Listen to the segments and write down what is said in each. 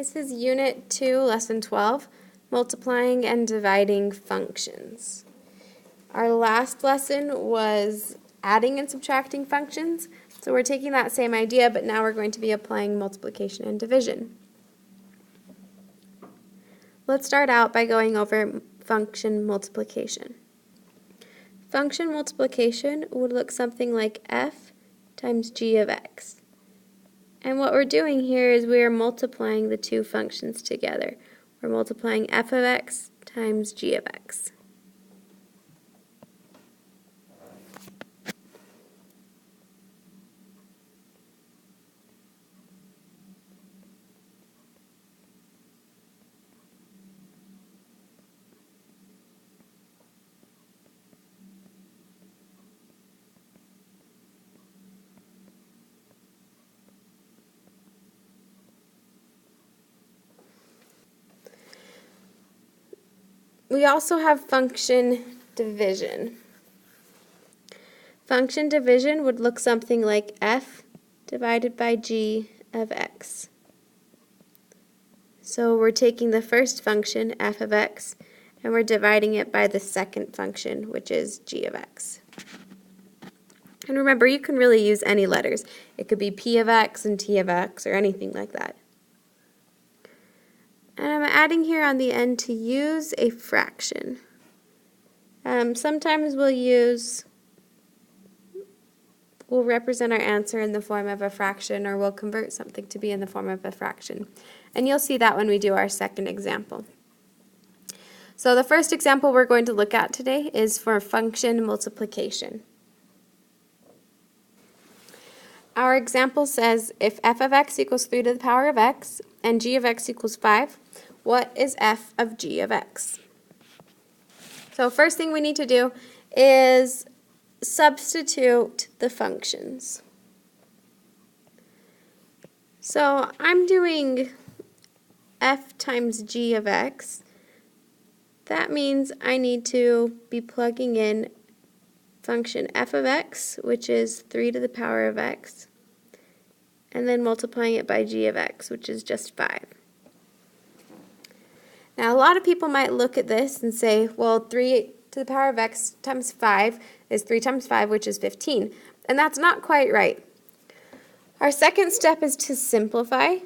This is Unit 2, Lesson 12, Multiplying and Dividing Functions. Our last lesson was adding and subtracting functions, so we're taking that same idea, but now we're going to be applying multiplication and division. Let's start out by going over function multiplication. Function multiplication would look something like f times g of x. And what we're doing here is we are multiplying the two functions together. We're multiplying f of x times g of x. We also have function division. Function division would look something like f divided by g of x. So we're taking the first function, f of x, and we're dividing it by the second function, which is g of x. And remember, you can really use any letters. It could be p of x and t of x or anything like that. And I'm adding here on the end to use a fraction. Sometimes we'll represent our answer in the form of a fraction, or we'll convert something to be in the form of a fraction. And you'll see that when we do our second example. So the first example we're going to look at today is for function multiplication. Our example says if f of x equals 3 to the power of x and g of x equals 5, what is f of g of x? So first thing we need to do is substitute the functions. So I'm doing f times g of x. That means I need to be plugging in function f of x, which is 3 to the power of x, and then multiplying it by g of x, which is just 5. Now, a lot of people might look at this and say, well, 3 to the power of x times 5 is 3 times 5, which is 15. And that's not quite right. Our second step is to simplify.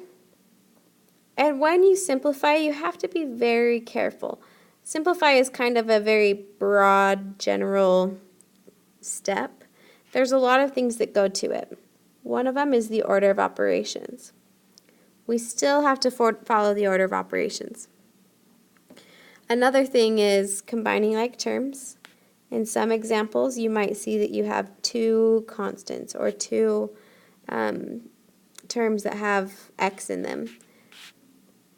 And when you simplify, you have to be very careful. Simplify is kind of a very broad, general step. There's a lot of things that go to it. One of them is the order of operations. We still have to follow the order of operations. Another thing is combining like terms. In some examples, you might see that you have two constants or two terms that have x in them.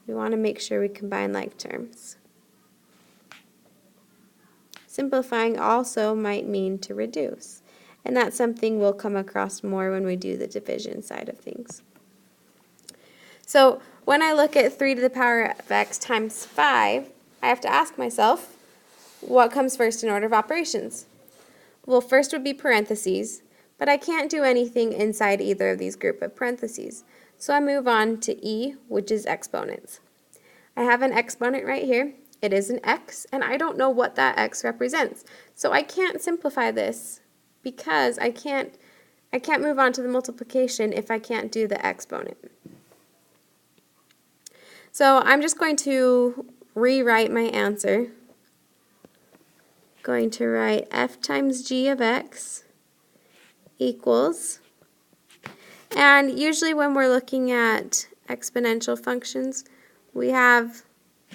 We want to make sure we combine like terms. Simplifying also might mean to reduce, and that's something we'll come across more when we do the division side of things. So when I look at 3 to the power of x times 5, I have to ask myself, what comes first in order of operations? Well, first would be parentheses, but I can't do anything inside either of these group of parentheses. So I move on to e, which is exponents. I have an exponent right here. It is an x, and I don't know what that x represents. So I can't simplify this because I can't move on to the multiplication if I can't do the exponent. So I'm just going to rewrite my answer. Going to write f times g of x equals, and usually when we're looking at exponential functions, we have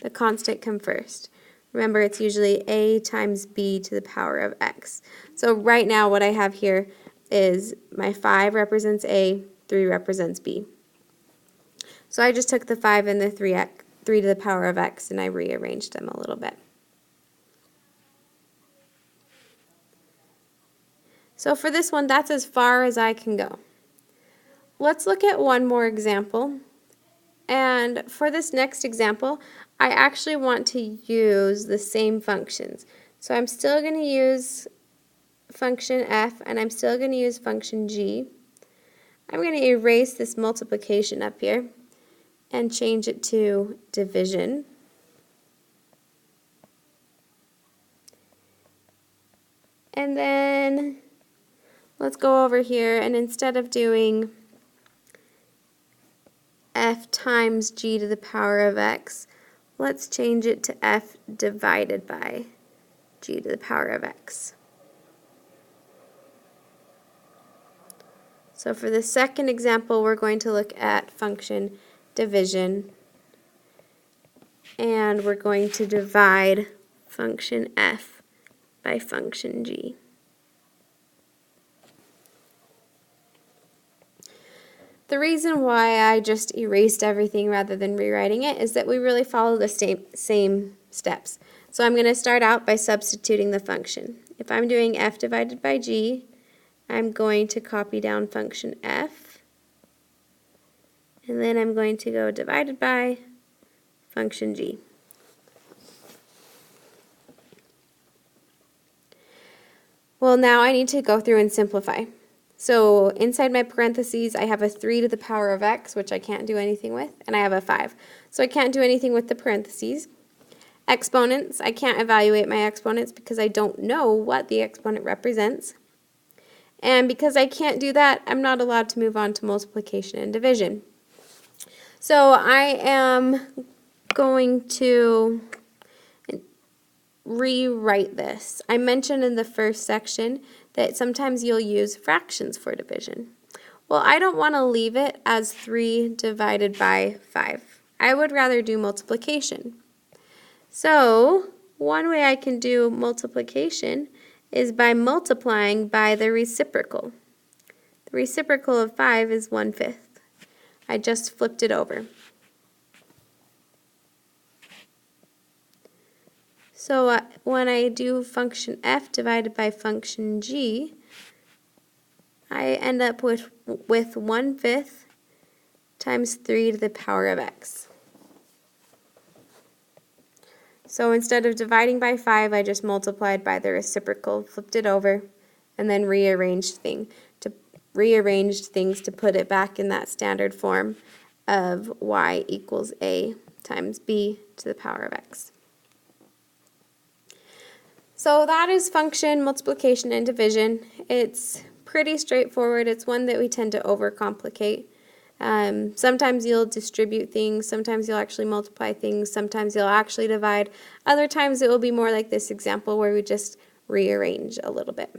the constant come first. Remember, it's usually a times b to the power of x. So right now what I have here is my 5 represents a, 3 represents b. So I just took the 5 and the 3 to the power of x and I rearranged them a little bit. So for this one, that's as far as I can go. Let's look at one more example. And for this next example, I actually want to use the same functions. So I'm still going to use function f and I'm still going to use function g. I'm going to erase this multiplication up here. and change it to division. And then let's go over here, and instead of doing f times g to the power of x, let's change it to f divided by g to the power of x. So for the second example, we're going to look at function division, and we're going to divide function f by function g. The reason why I just erased everything rather than rewriting it is that we really follow the same steps. So I'm going to start out by substituting the function. If I'm doing f divided by g, I'm going to copy down function f, and then I'm going to go divided by function g. Well, now I need to go through and simplify. So inside my parentheses, I have a 3 to the power of x, which I can't do anything with, and I have a 5. So I can't do anything with the parentheses. Exponents, I can't evaluate my exponents because I don't know what the exponent represents. And because I can't do that, I'm not allowed to move on to multiplication and division. So I am going to rewrite this. I mentioned in the first section that sometimes you'll use fractions for division. Well, I don't want to leave it as 3 divided by 5. I would rather do multiplication. So one way I can do multiplication is by multiplying by the reciprocal. The reciprocal of 5 is 1/5. I just flipped it over. So when I do function f divided by function g, I end up with 1/5 times 3 to the power of x. So instead of dividing by 5, I just multiplied by the reciprocal, flipped it over, and then rearranged things to put it back in that standard form of y equals a times b to the power of x. So that is function multiplication and division. It's pretty straightforward. It's one that we tend to overcomplicate. Sometimes you'll distribute things, sometimes you'll actually multiply things, sometimes you'll actually divide. Other times it will be more like this example where we just rearrange a little bit.